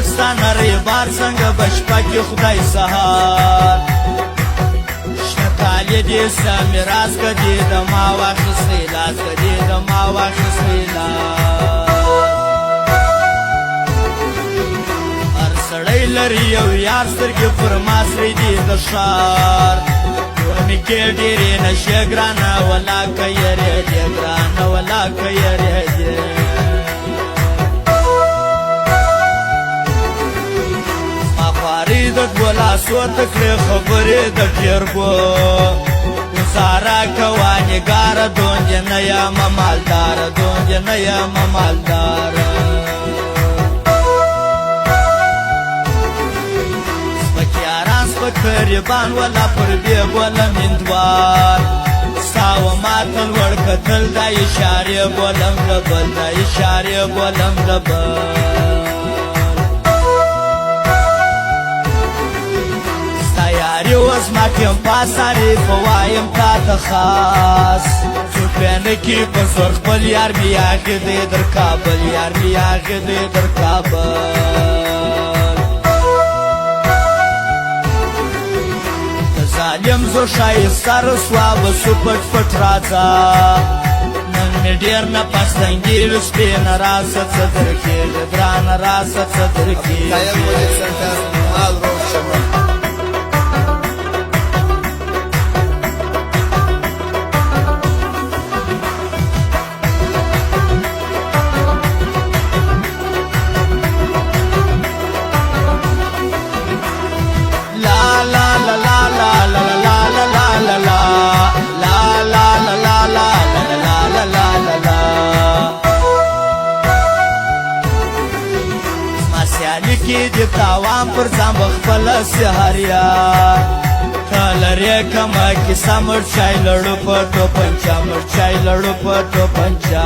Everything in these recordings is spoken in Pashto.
ستا نری بار څنګه بشپه کې خدای سهار شنه کالي دې ستا میراث که دې د ما واخیستی لاس که دې د ما واخیستی لاس هر سړی لري یو یار سترګې پر ما سرې دي د ښار ونې کې ډېرې نشې ګرانه ولاکه یرې دې ګرانه ولاکه یرې دې د ګلاسو تکړې خبرې د ډېرګو ګزاره کوه نګاره دونجې نه یم مالداره دونجې نه یم مالداره سپک یاران سپک غریبان ولا پر بې بوله میندوار ستا و ما ته لوړ کتل دا اشارې بولم د بل دا اشارې بولم د بل یوز ما کم پاساری فوایم تا تخاص سوپینکی بزرگ خپل یار بیاغی دی در کابل یار بیاغی دی در کابل ظالم زو شایسته رسوا بسو پت پت رازا نن می دیر نپس تنگی رسپی نراست صدرکی گران راست صدرکی کی دی تاوان پر ځان بخپل سهاریا کلرې کما کی سمر چای لړو پټو پنچا مر چای لړو پټو پنچا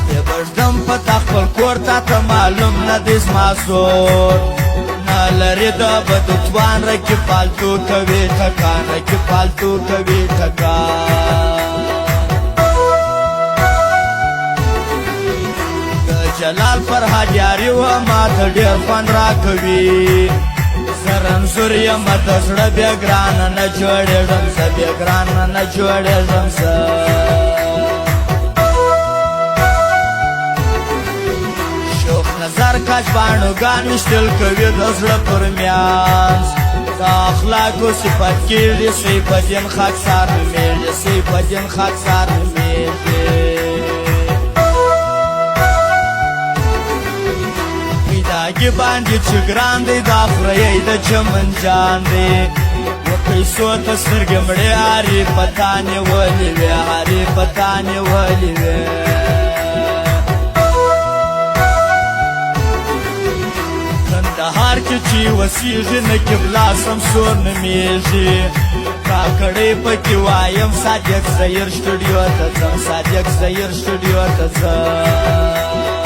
د بردم پتا خپل کور ته معلوم نه دیس ماسور نلری د بدوان رکی پالتو کوي ټکان رکی پالتو کوي ټکان جلال پر حاجاری و ما ته ډېر خوند راکوي زه رنځور یم د زړه بیا ګرانه نه جوړېږم زه بیا ګرانه نه جوړېږم زه شوخ نظر کاش باڼوګان ویشتل کوي د زړه پر میانځ د اخلاقو صفت کېږي سیف الدین خاکسار نومېږي سیف الدین خاکسار نومېږي داګي باندې چې ګران دی دا خورهی د چمن جان دی و پیسو ته سترګې مړې هرې پتا نیولې وې هرې پتا نیولې وې کندهار کې چې وسیږي نه قبله سمسور نومېږي کاکړۍ پکې وایم صادق زهیر سټوډیو ته ځم صادق زهیر سټوډیو ته ځم